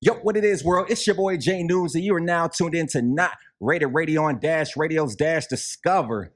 Yo, what it is, world? It's your boy Jay Newz, and you are now tuned in to Not Rated Radio on Dash Radio's Dash Discover.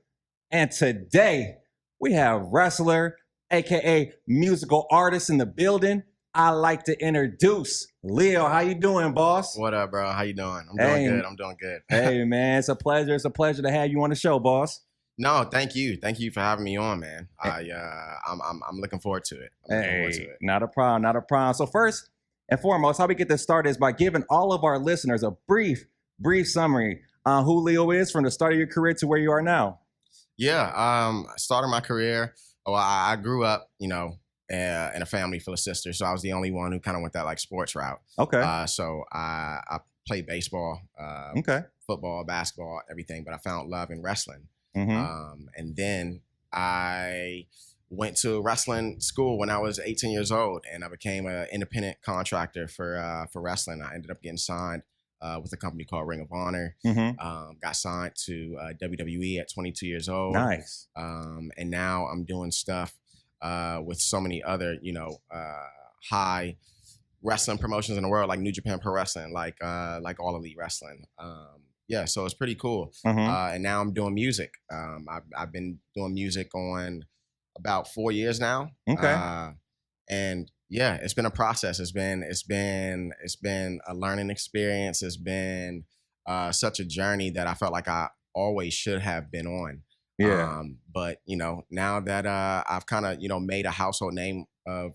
And today we have wrestler, aka musical artist in the building. I like to introduce Lio. How you doing, boss? What up, bro? How you doing? I'm doing good. Hey, man, it's a pleasure. It's a pleasure to have you on the show, boss. No, thank you. Thank you for having me on, man. I'm looking forward to it. Not a problem, not a problem. So first and foremost, how we get this started is by giving all of our listeners a brief summary on who Lio is from the start of your career to where you are now. Yeah, I started my career. I grew up, in a family full of sisters, so I was the only one who kind of went that like sports route. Okay. So I played baseball, football, basketball, everything, but I found love in wrestling. Mm-hmm. And then I went to wrestling school when I was 18 years old, and I became an independent contractor for wrestling. I ended up getting signed with a company called Ring of Honor. Mm-hmm. Got signed to WWE at 22 years old. Nice. And now I'm doing stuff with so many other, high wrestling promotions in the world, like New Japan Pro Wrestling, like All Elite Wrestling. Yeah, so it's pretty cool. Mm-hmm. And now I'm doing music. I've been doing music on about 4 years now. Okay. And yeah, it's been a process. It's been a learning experience. It's been such a journey that I felt like I always should have been on. Yeah. But now that I've kind of made a household name of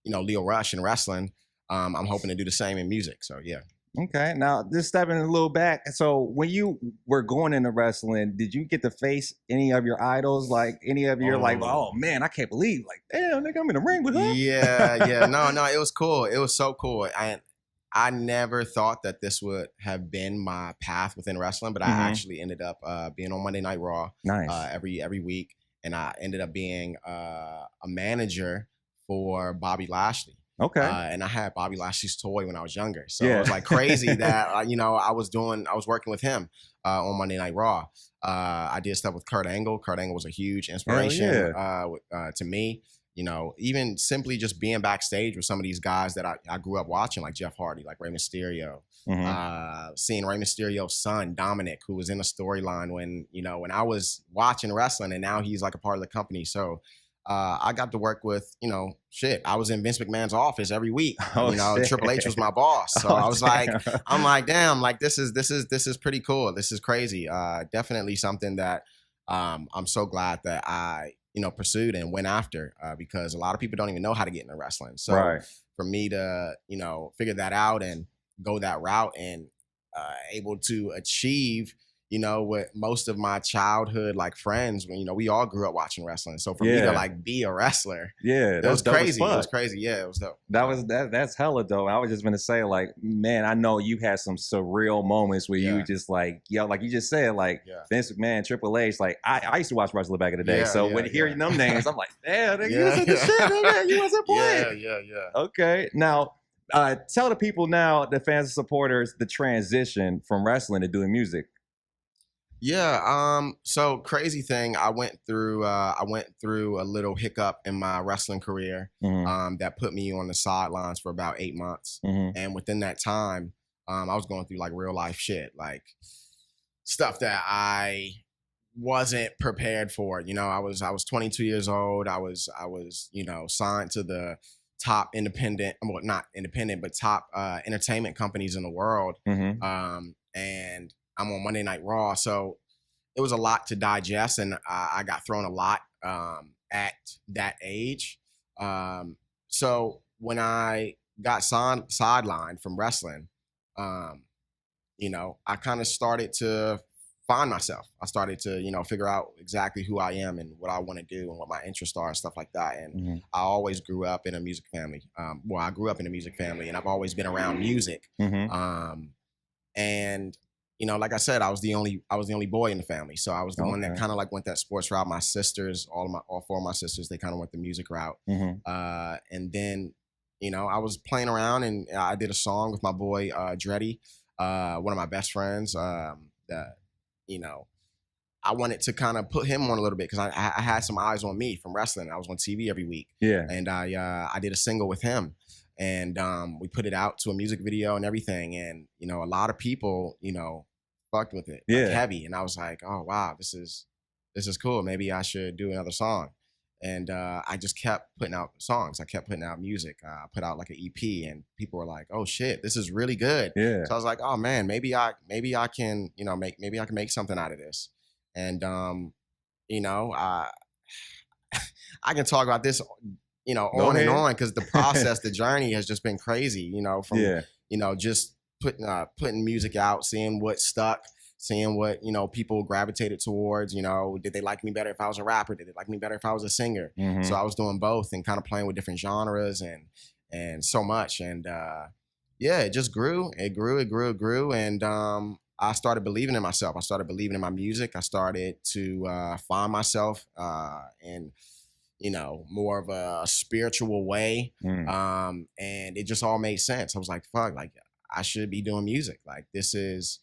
Lio Rush in wrestling, I'm hoping to do the same in music. So yeah. Okay. Now, just stepping a little back. So when you were going into wrestling, did you get to face any of your idols? Like any of your like, oh man, I can't believe, like, damn, nigga, I'm in the ring with her. Yeah. No, it was cool. It was so cool. I never thought that this would have been my path within wrestling, but I actually ended up being on Monday Night Raw. Nice. Every week, and I ended up being a manager for Bobby Lashley. Okay. And I had Bobby Lashley's toy when I was younger. So it was like crazy that, I was working with him on Monday Night Raw. I did stuff with Kurt Angle. Kurt Angle was a huge inspiration to me. Even simply just being backstage with some of these guys that I grew up watching, like Jeff Hardy, like Rey Mysterio. Seeing Rey Mysterio's son, Dominic, who was in a storyline when I was watching wrestling, and now he's like a part of the company. So I got to work with, I was in Vince McMahon's office every week. Triple H was my boss. So I was I'm like, damn, like this is pretty cool. This is crazy. Definitely something that I'm so glad that I, pursued and went after because a lot of people don't even know how to get into wrestling. So for me to, figure that out and go that route and able to achieve with most of my childhood like friends, when we all grew up watching wrestling. So for me to like be a wrestler, it was crazy. It was crazy. Yeah, it was dope. That's hella dope. I was just gonna say, like, man, I know you had some surreal moments where you just like, like you just said, like Vince McMahon, Triple H. Like I used to watch wrestling back in the day. When hearing them names, I'm like, damn, you was in the shit, man. You wasn't playing. Yeah. Okay, now tell the people now, the fans and supporters, the transition from wrestling to doing music. Yeah. So crazy thing, I went through a little hiccup in my wrestling career that put me on the sidelines for about 8 months. And within that time, I was going through like real life shit, like stuff that I wasn't prepared for. I was 22 years old. I was signed to the top independent, well, not independent, but top entertainment companies in the world. And I'm on Monday Night Raw. So it was a lot to digest, and I got thrown a lot at that age. So when I got sidelined from wrestling, I kind of started to find myself. I started to, figure out exactly who I am and what I want to do and what my interests are and stuff like that. And I always grew up in a music family. I grew up in a music family, and I've always been around music. And like I said, I was the only boy in the family. So I was the one that kind of like went that sports route. My sisters, all four of my sisters, they kind of went the music route. And then, I was playing around, and I did a song with my boy, Dreddy, one of my best friends, that, I wanted to kind of put him on a little bit because I had some eyes on me from wrestling. I was on TV every week. Yeah. And I did a single with him. And we put it out to a music video and everything. And, you know, a lot of people, you know, fucked with it like heavy. And I was like, oh, wow, this is cool. Maybe I should do another song. And I just kept putting out songs. I kept putting out music. I put out like an EP, and people were like, "Oh shit, this is really good." Yeah. So I was like, "Oh man, maybe I can, you know, maybe I can make something out of this." And you know, I can talk about this, you know, on and on, because the process, the journey has just been crazy. You know, from you know, just putting music out, seeing what stuck, seeing what, you know, people gravitated towards. You know, did they like me better if I was a rapper? Did they like me better if I was a singer? So I was doing both and kind of playing with different genres and so much. And yeah, it just grew. It grew. And I started believing in myself. I started believing in my music. I started to find myself in, you know, more of a spiritual way. And it just all made sense. I was like, fuck, like I should be doing music. Like this is,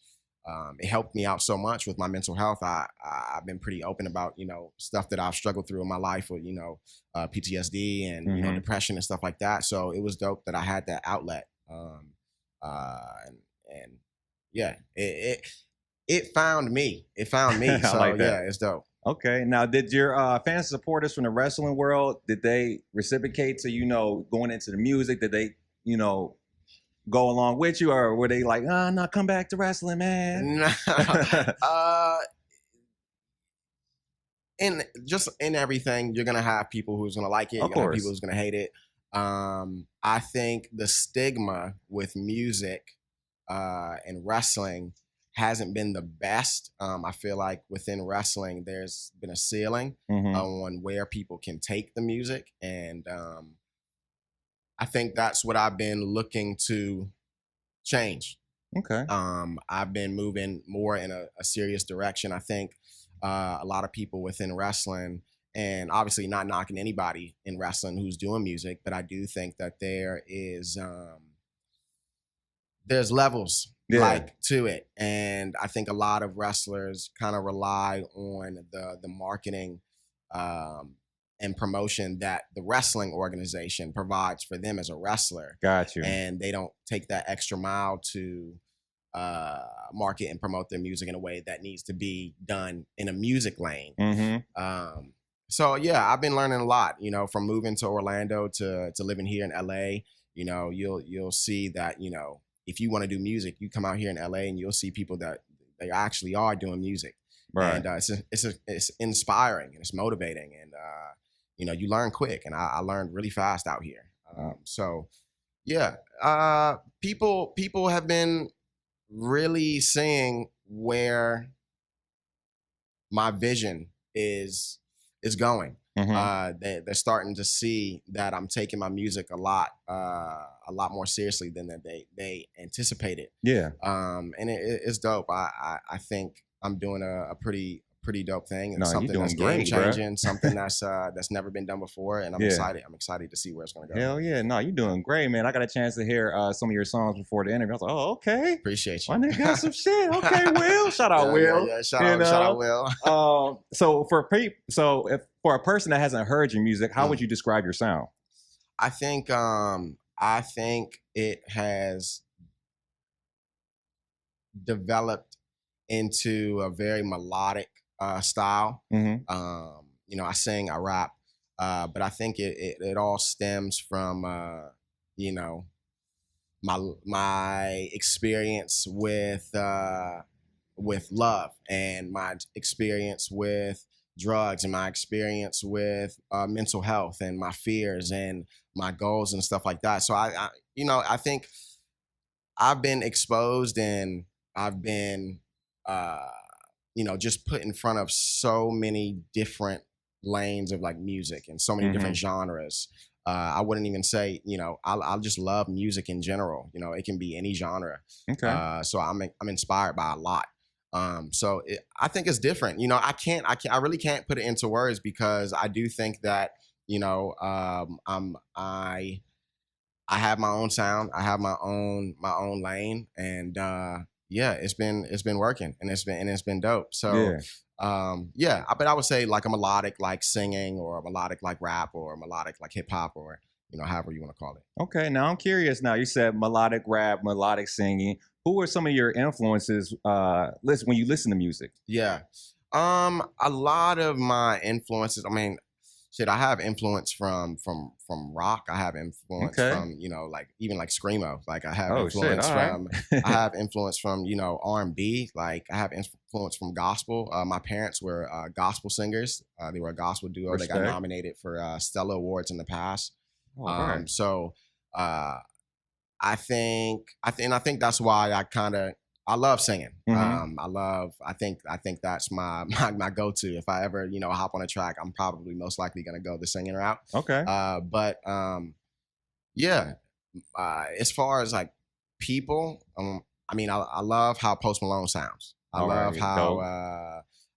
it helped me out so much with my mental health. I've been pretty open about, you know, stuff that I've struggled through in my life with, you know, PTSD and, you know, depression and stuff like that. So it was dope that I had that outlet. And yeah, it found me. It found me. So like yeah, it's dope. Okay. Now, did your fans and supporters from the wrestling world, did they reciprocate to, you know, going into the music? Did they, you know, go along with you, or were they like, no, come back to wrestling, man? In everything, you're gonna have people who's gonna like it. You're gonna have people who's gonna hate it. I think the stigma with music and wrestling hasn't been the best. I feel like within wrestling, there's been a ceiling on where people can take the music, and I think that's what I've been looking to change. Okay. I've been moving more in a serious direction. I think a lot of people within wrestling, and obviously not knocking anybody in wrestling who's doing music, but I do think that there is there's levels like to it, and I think a lot of wrestlers kind of rely on the marketing and promotion that the wrestling organization provides for them as a wrestler. Got you. And they don't take that extra mile to market and promote their music in a way that needs to be done in a music lane. So yeah, I've been learning a lot, you know, from moving to Orlando to living here in LA. You know, you'll see that, you know, if you want to do music, you come out here in LA and you'll see people that they actually are doing music. Right. And it's inspiring and it's motivating, and you know, you learn quick, and I learned really fast out here. So yeah, people have been really seeing where my vision is going. They're starting to see that I'm taking my music a lot more seriously than that they anticipated. Yeah. And it's dope. I think I'm doing a pretty dope thing, and something that's game changing, something that's never been done before, and I'm excited. I'm excited to see where it's gonna go. Hell yeah, no, you're doing great, man. I got a chance to hear some of your songs before the interview. I was like, oh, okay, appreciate you. My nigga got some shit. Okay, Will, shout out Will. Yeah, shout out Will. So if for a person that hasn't heard your music, how would you describe your sound? I think it has developed into a very melodic style. You know, I sing, I rap, but I think it all stems from you know, my experience with love, and my experience with drugs, and my experience with mental health, and my fears and my goals and stuff like that. So I you know, I think I've been exposed, and I've been you know, just put in front of so many different lanes of like music and so many different genres. I wouldn't even say, you know, I'll just love music in general. You know, it can be any genre. Okay. So I'm inspired by a lot. So I think it's different. You know, I really can't put it into words, because I do think that, you know, I have my own sound. I have my own lane, and yeah, it's been working, and it's been dope. So yeah, but I would say like a melodic like singing, or a melodic like rap, or a melodic like hip hop, or however you want to call it. Okay, now I'm curious. Now you said melodic rap, melodic singing. Who are some of your influences? Listen when you listen to music. Yeah. A lot of my influences, I mean, shit, I have influence from rock. I have influence Okay. from, like even like screamo. Like I have Oh shit! influence All from right. I have influence from, R&B. Like I have influence from gospel. My parents were gospel singers. They were a gospel duo. They got Respect. nominated for Stella Awards in the past. All right. So uh I think that's why I love singing. Mm-hmm. I think that's my go-to. If I ever, hop on a track, I'm probably most likely gonna go the singing route. Okay. But yeah, as far as like people, I mean, I love how Post Malone sounds. All right. Dope.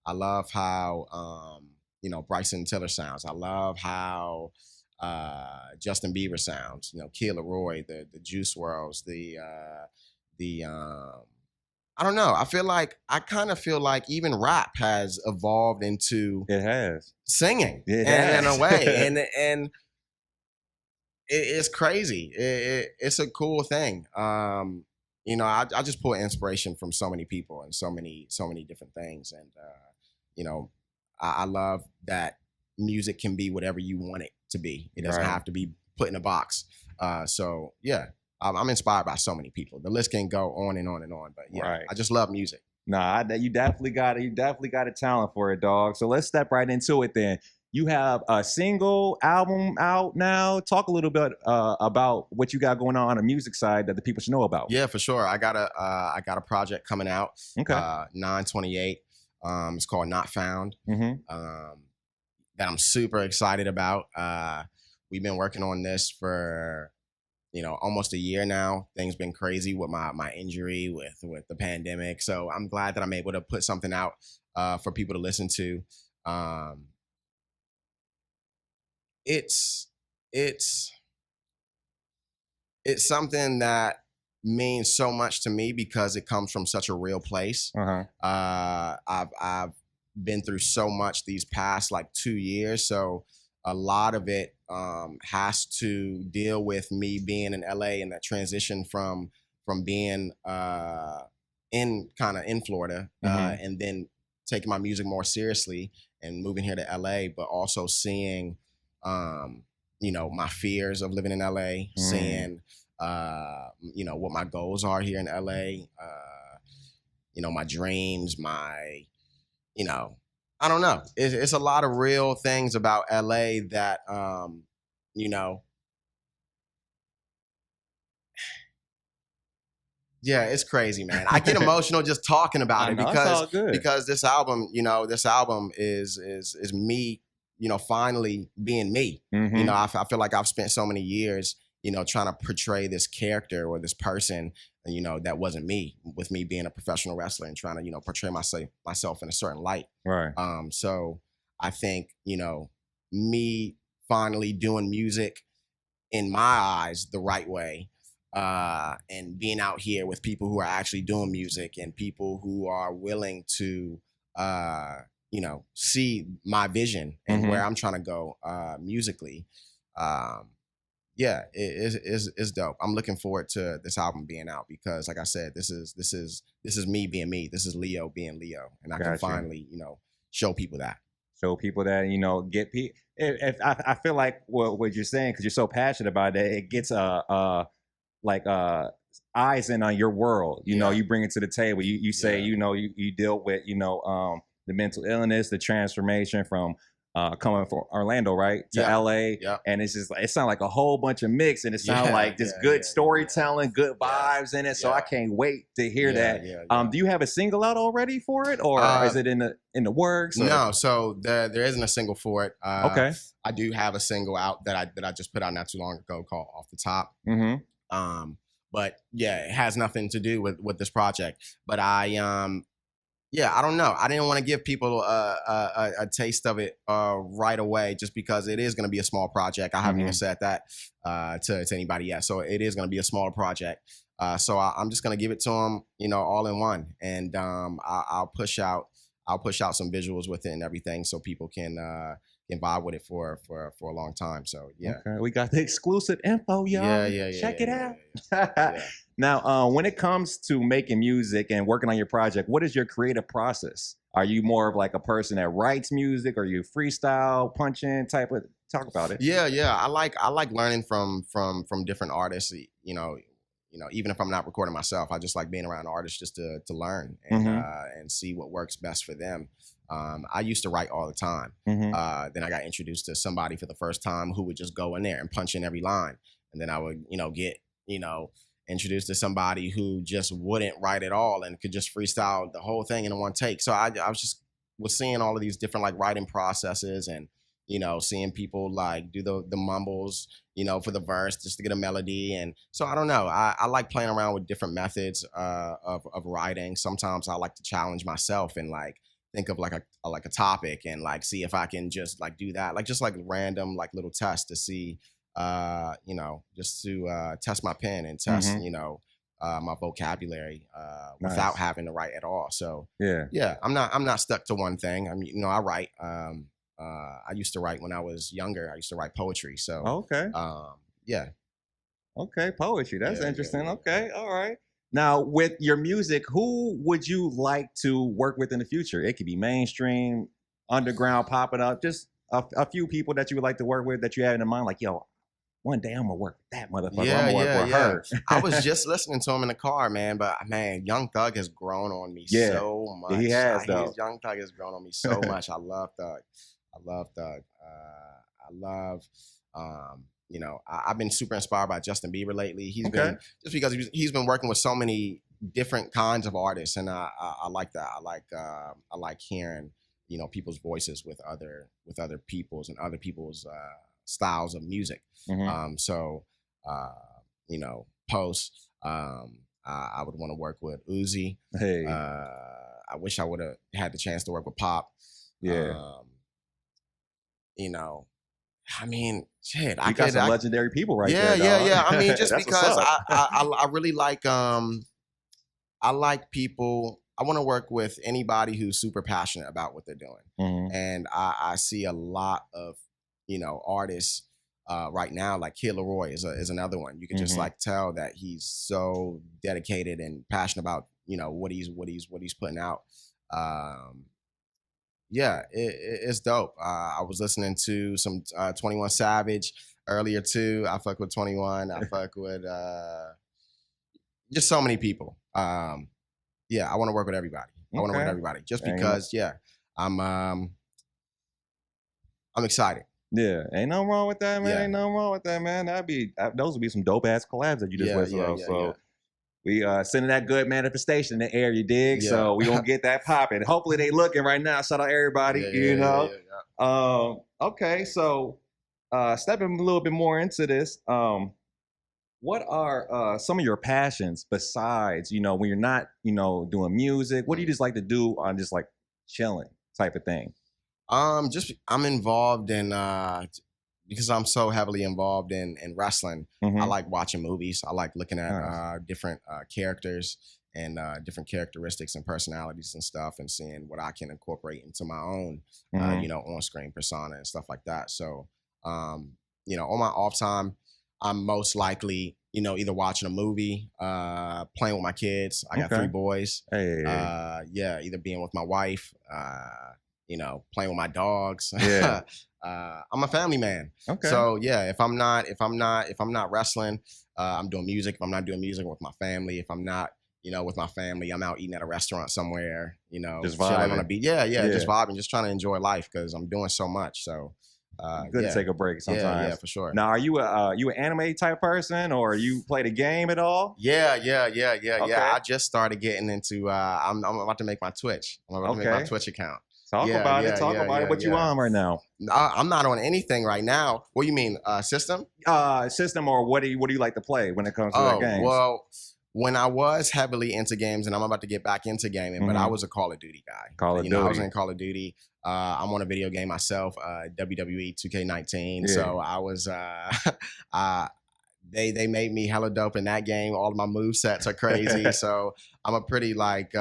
I love how Bryson Tiller sounds. I love how Justin Bieber sounds. Kid Leroy, the Juice Worlds, the I don't know. I kind of feel like even rap has evolved into It has. singing, It and in has. a way, and it's crazy. It's a cool thing. I just pull inspiration from so many people and so many different things, and I love that music can be whatever you want it to be. It doesn't Right. have to be put in a box. So yeah, I'm inspired by so many people. The list can go on and on and on, but yeah, Right. I just love music. Nah, you definitely got it. You definitely got a talent for it, dog. So let's step right into it then. You have a single album out now. Talk a little bit about what you got going on the music side that the people should know about. Yeah, for sure. I got a project coming out. Okay. 9/28. It's called Not Found. Mm-hmm. That I'm super excited about. We've been working on this for almost a year now. Things been crazy with my injury, with the pandemic. So I'm glad that I'm able to put something out for people to listen to. It's something that means so much to me because it comes from such a real place. Uh-huh. I've been through so much these past like 2 years, so a lot of it has to deal with me being in LA and that transition from being in Florida and then taking my music more seriously and moving here to LA, but also seeing my fears of living in LA, seeing what my goals are here in LA, my dreams, my I don't know. It's a lot of real things about LA that, yeah, it's crazy, man. I get emotional just talking about it because this album, is me, finally being me. Mm-hmm. I feel like I've spent so many years, trying to portray this character or this person, that wasn't me, with me being a professional wrestler and trying to, portray myself in a certain light. Right. So I think, me finally doing music in my eyes the right way, and being out here with people who are actually doing music and people who are willing to, see my vision and where I'm trying to go musically. Yeah, it's dope. I'm looking forward to this album being out because, like I said, this is me being me. This is Lio being Lio, and I can finally, show people that. Show people that get people. If I feel like what you're saying, because you're so passionate about it, it gets eyes in on your world. You bring it to the table. You say you deal with the mental illness, the transformation from coming from Orlando, right, to LA, and it's just it sounds like a whole bunch of mix, and it sounds like just good storytelling, good vibes in it. So I can't wait to hear that. Do you have a single out already for it, or is it in the works? Or? No, so there isn't a single for it. Okay, I do have a single out that I just put out not too long ago called Off the Top. Mm-hmm. But yeah, it has nothing to do with this project. But I don't know. I didn't want to give people a taste of it right away, just because it is going to be a small project. I haven't even said that to anybody yet. So it is going to be a smaller project. So I'm just going to give it to them, all in one, and I'll push out some visuals with it and everything, so people can vibe with it for a long time. So yeah. Okay, we got the exclusive info, y'all. Check it out. Yeah. Now, when it comes to making music and working on your project, what is your creative process? Are you more of like a person that writes music, or you freestyle, punch in type of? Talk about it. Yeah. I like learning from different artists. Even if I'm not recording myself, I just like being around artists just to learn and see what works best for them. I used to write all the time. Then I got introduced to somebody for the first time who would just go in there and punch in every line. And then I would, get, introduced to somebody who just wouldn't write at all and could just freestyle the whole thing in one take. So I was seeing all of these different like writing processes and, seeing people like do the mumbles, for the verse just to get a melody. And so I don't know. I like playing around with different methods of writing. Sometimes I like to challenge myself and like think of like a topic and like see if I can just like do that, like just like random like little tests to see, just to test my pen and test, my vocabulary without having to write at all. So yeah, I'm not stuck to one thing. I mean, I write. I used to write when I was younger. I used to write poetry. So yeah. Okay, poetry. That's interesting. Yeah. Okay, all right. Now, with your music, who would you like to work with in the future? It could be mainstream, underground, popping up. Just a few people that you would like to work with that you have in mind. Like, yo, one day I'm gonna work with that motherfucker. I'm gonna work with her. I was just listening to him in the car, man. But man, Young Thug has grown on me so much. He has, though. Young Thug has grown on me so much. I love Thug. I've been super inspired by Justin Bieber lately. He's been just because he's been working with so many different kinds of artists, and I like that. I like hearing people's voices with other people's and other people's styles of music. Post. I would want to work with Uzi. Hey, I wish I would have had the chance to work with Pop. I mean, shit. You got some legendary people right there. Yeah. I mean, just because I really like I like people. I want to work with anybody who's super passionate about what they're doing, and I see a lot of artists right now. Like Kid Leroy is another one. You can just like tell that he's so dedicated and passionate about what he's putting out. Yeah, it's dope. I was listening to some 21 Savage earlier too. I fuck with 21. I fuck with just so many people. Yeah, I want to work with everybody. I want to work with everybody just because. I'm excited. Yeah, ain't nothing wrong with that, man. Ain't nothing wrong with that, man. Those would be some dope ass collabs that you just listed off. So. We sending that good manifestation in the air, you dig? Yeah. So we gonna get that popping. Hopefully they looking right now. Shout out everybody, Okay, so stepping a little bit more into this, what are some of your passions besides, when you're not, doing music? What do you just like to do on just like chilling type of thing? I'm involved in because I'm so heavily involved in wrestling. I like watching movies. I like looking at different characters and different characteristics and personalities and stuff, and seeing what I can incorporate into my own, on-screen persona and stuff like that. So, on my off time, I'm most likely, either watching a movie, playing with my kids. I got 3 boys. Either being with my wife, playing with my dogs. I'm a family man. So yeah, if I'm not wrestling, I'm doing music. If I'm not doing music, I'm with my family. If I'm not, with my family, I'm out eating at a restaurant somewhere, just vibing on a beach. Just vibing, just trying to enjoy life because I'm doing so much. So good to take a break sometimes. Yeah, for sure. Now, are you an anime type person, or you play the game at all? Yeah. I just started getting into. I'm about to make my Twitch. I'm about to make my Twitch account. Talk about it. What you on right now? I'm not on anything right now. What do you mean, system? System, or what do you like to play when it comes to the games? Well, when I was heavily into games, and I'm about to get back into gaming, but I was a Call of Duty guy. I was in Call of Duty. I'm on a video game myself, WWE 2K19. So I was, they made me hella dope in that game. All of my move sets are crazy. So I'm a pretty like,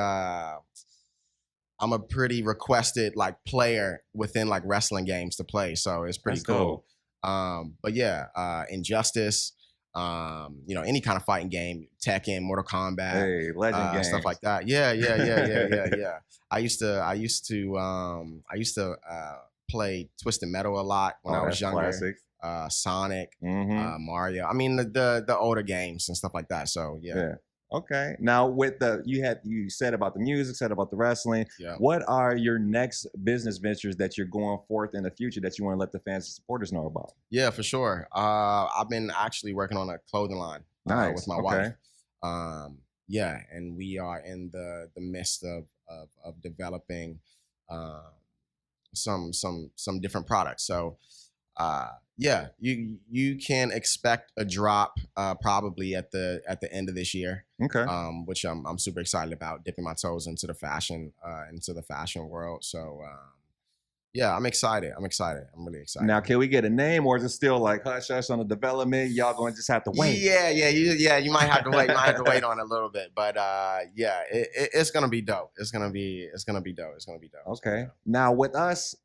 I'm a pretty requested like player within like wrestling games to play, so it's pretty cool. But yeah, Injustice, you know, any kind of fighting game, Tekken, Mortal Kombat, legend games, stuff like that. Yeah. I used to play Twisted Metal a lot when I was younger. Classic. Sonic, Mario. I mean the older games and stuff like that. So yeah. Okay. Now with you said about the music, said about the wrestling. Yeah. What are your next business ventures that you're going forth in the future that you want to let the fans and supporters know about? Yeah, for sure. I've been actually working on a clothing line with my wife. Yeah, and we are in the midst of developing some different products. So yeah, you can expect a drop probably at the end of this year. Okay. Which I'm super excited about, dipping my toes into the fashion world. So yeah, I'm excited. I'm really excited. Now, can we get a name, or is it still like hush hush on the development? Y'all going to just have to wait? Yeah. You might have to wait. You might have to wait on it a little bit, but yeah, it's gonna be dope. It's gonna be dope. Okay. Now, with us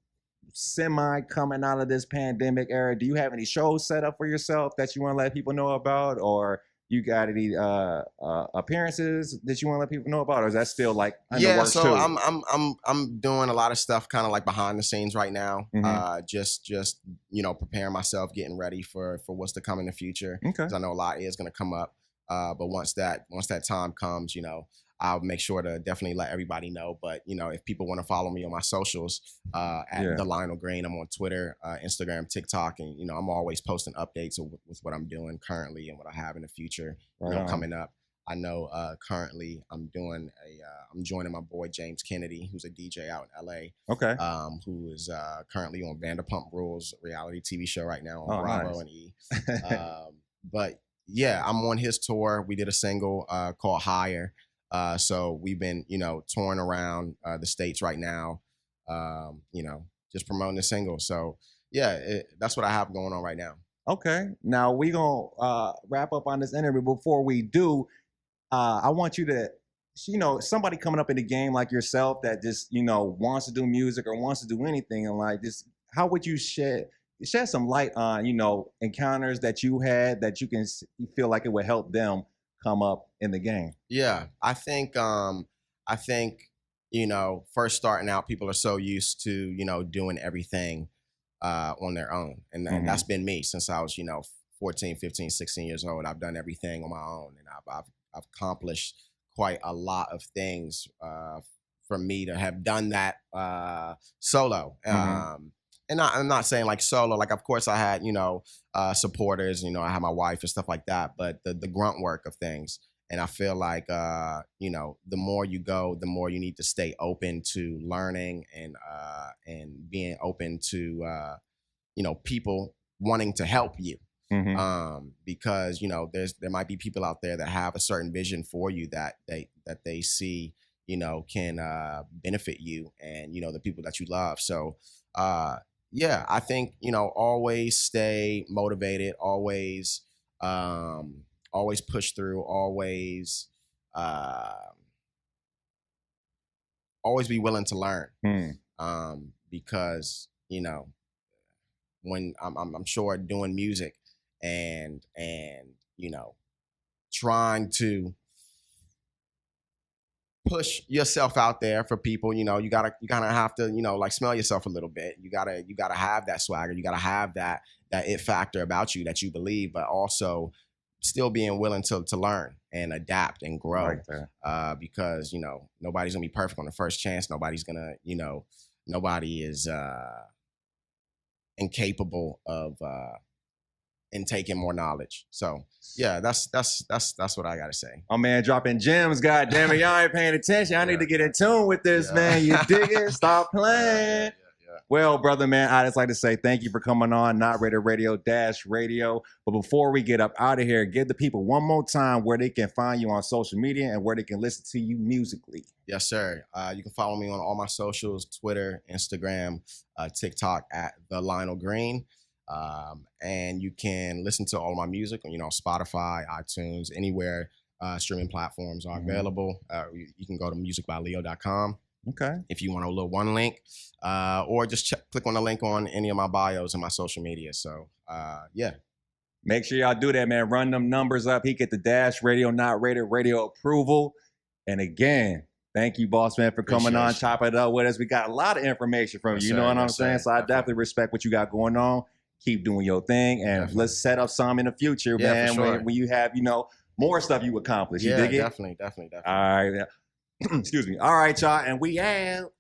semi coming out of this pandemic era, do you have any shows set up for yourself that you want to let people know about, or you got any appearances that you want to let people know about, or is that still like in the works so too? I'm doing a lot of stuff kind of like behind the scenes right now. Just you know, preparing myself, getting ready for what's to come in the future. Okay. Because I know a lot is going to come up. But once that time comes, you know, I'll make sure to definitely let everybody know. But, you know, if people want to follow me on my socials, at The Lionel Green, I'm on Twitter, Instagram, TikTok, and, you know, I'm always posting updates with what I'm doing currently and what I have in the future, coming up. I know currently I'm joining my boy James Kennedy, who's a DJ out in LA. Okay. Who is currently on Vanderpump Rules, reality TV show right now on Bravo and E. But yeah, I'm on his tour. We did a single called Higher. So we've been, you know, touring around the States right now, you know, just promoting the single. So yeah, that's what I have going on right now. Okay. Now we gonna wrap up on this interview. Before we do, I want you to, you know, somebody coming up in the game like yourself that just, you know, wants to do music or wants to do anything, and like this, how would you shed some light on, you know, encounters that you had that you feel like it would help them come up in the game? Yeah, I think, you know, first starting out, people are so used to, you know, doing everything on their own. And that's been me since I was, you know, 14, 15, 16 years old. I've done everything on my own, and I've accomplished quite a lot of things for me to have done that solo. And I'm not saying like solo, like of course I had, you know, supporters, you know, I had my wife and stuff like that, but the grunt work of things. And I feel like, you know, the more you go, the more you need to stay open to learning and being open to, you know, people wanting to help you. Because, you know, there might be people out there that have a certain vision for you that they see, you know, can benefit you and, you know, the people that you love. So, yeah, I think, you know, always stay motivated, always push through, always be willing to learn. Because, you know, when I'm sure doing music and you know, trying to push yourself out there for people, you know, you gotta have to, you know, like smell yourself a little bit. You gotta have that swagger. You gotta have that it factor about you that you believe, but also still being willing to learn and adapt and grow. Because, you know, nobody's gonna be perfect on the first chance. Nobody's gonna, you know, nobody is incapable of and taking more knowledge. So yeah, that's what I gotta say. Oh man, dropping gems, god damn it. Y'all ain't paying attention. I need to get in tune with this, man. You dig it? Stop playing. Well, brother, man, I just like to say thank you for coming on Not Rated Radio -Radio. But before we get up out of here, give the people one more time where they can find you on social media and where they can listen to you musically. Yes, sir. You can follow me on all my socials, Twitter, Instagram, TikTok at The Lionel Green. And you can listen to all my music on, you know, Spotify, iTunes, anywhere streaming platforms are available. You can go to musicbyleo.com Okay. If you want a little one link, or just click on the link on any of my bios and my social media. So yeah. Make sure y'all do that, man. Run them numbers up. He get the Dash Radio, Not Rated Radio approval. And again, thank you, boss man, for coming on, chop it up with us. We got a lot of information from you. You know what I'm saying? So I definitely respect what you got going on. Keep doing your thing, and let's set up some in the future, man. When you have, more stuff you accomplish. You dig it? Definitely. All right. Excuse me. All right, y'all, and we out.